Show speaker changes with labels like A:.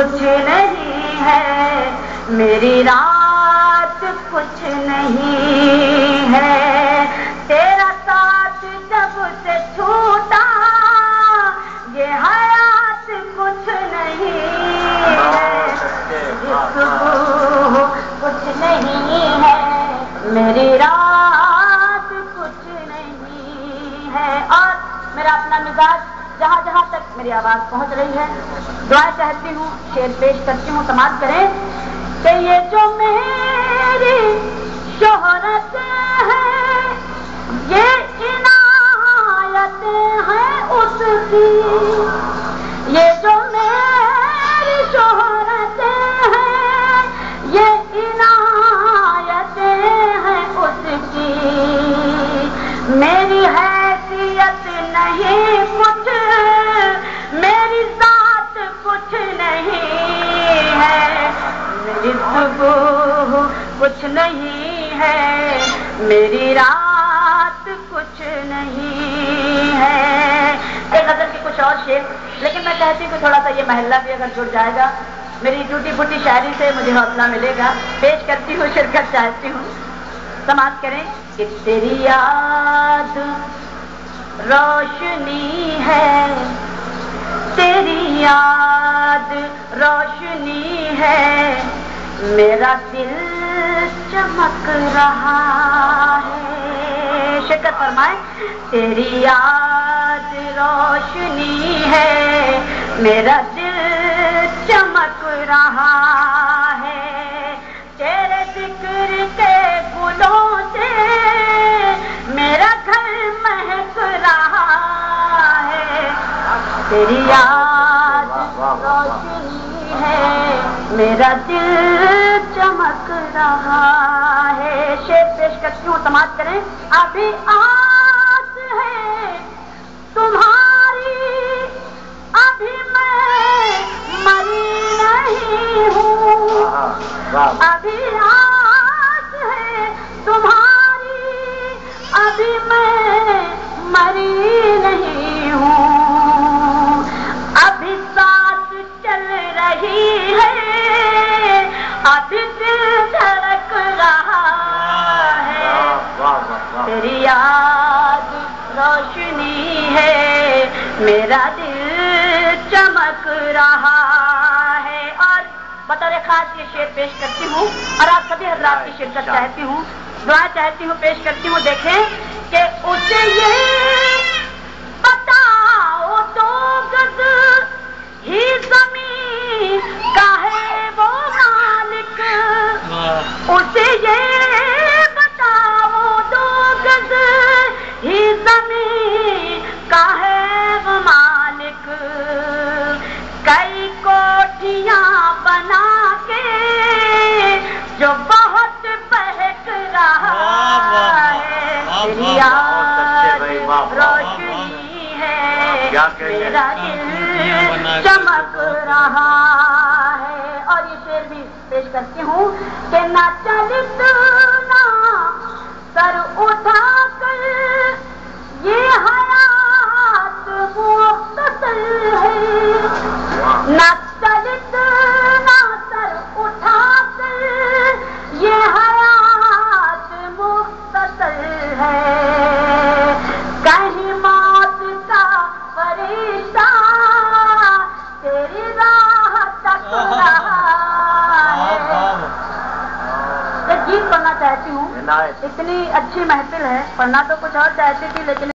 A: کچھ نہیں ہے، میری رات کچھ نہیں ہے، تیرا ساتھ جب سے چھوٹا یہ حیات کچھ نہیں ہے، صبح کچھ نہیں ہے، میری رات کچھ نہیں ہے۔ اور میرا اپنا مزاج جہاں جہاں تک میری آواز پہنچ رہی ہے، دعا چاہتی ہوں، شعر پیش کرتی ہوں، سماعت کریں کہ یہ جو میری شہرت ہے یہ عنایتیں ہیں اس کی، یہ جو میری شہرت ہے یہ عنایتیں ہیں اس کی، میری حیثیت نہیں کچھ، میری ذات کچھ نہیں ہے، میری صبح کچھ نہیں ہے، میری رات کچھ نہیں ہے۔ ایک غزل کی کچھ اور شعر، لیکن میں کہتی ہوں کہ تھوڑا سا یہ محلہ بھی اگر جڑ جائے گا میری ٹوٹی پھوٹی شاعری سے مجھے حوصلہ ملے گا۔ پیش کرتی ہوں، شرکت چاہتی ہوں، سماعت کریں کہ تیری یاد روشنی ہے، تیری یاد روشنی ہے، میرا دل چمک رہا ہے۔ شرکت فرمائیں، تیری یاد روشنی ہے، میرا دل چمک رہا ہے، تیرے ذکر کے گلوں سے میرا گھر مہک رہا ہے، تیری یاد روشنی ہے، میرا دل چمک رہا ہے۔ شعر پیش کرتی ہوں، سماعت کریں۔ ابھی آس ہے تمہاری، ابھی میں مری نہیں ہوں، ابھی آس ہے تمہاری، ابھی میں مری نہیں ہوں، ابھی سانس چل رہی ہے، ابھی دل دھڑک رہا ہے، تیری یاد روشنی ہے، میرا دل چمک رہا ہے۔ اور بطور خاص یہ شعر پیش کرتی ہوں اور آپ سبھی حضرات کی شرکت چاہتی ہوں، دعا چاہتی ہوں، پیش کرتی ہوں۔ دیکھیں کہ اسے یہ بتاؤ دو گز ہی زمین کا ہے وہ مالک، اسے یہ بتاؤ دو گز ہی زمین کا ہے وہ مالک، کئی کوٹھیاں بنا کے جو بہت بہک رہا ہے، تیری یاد روشنی ہے، میرا دل چمک رہا ہے۔ اور یہ شعر بھی پیش کرتی ہوں کہ نہ چلتنا سر اٹھا کر یہ حیات مختصر ہے، نہ چلتنا سر اٹھا کر یہ حیات مختصر ہے، کہیں موت کا فرشتہ تیری راہ تک رہا ہے۔ ایک گیت پڑھنا چاہتی ہوں، اتنی اچھی محفل ہے، پڑھنا تو کچھ اور چاہتی تھی لیکن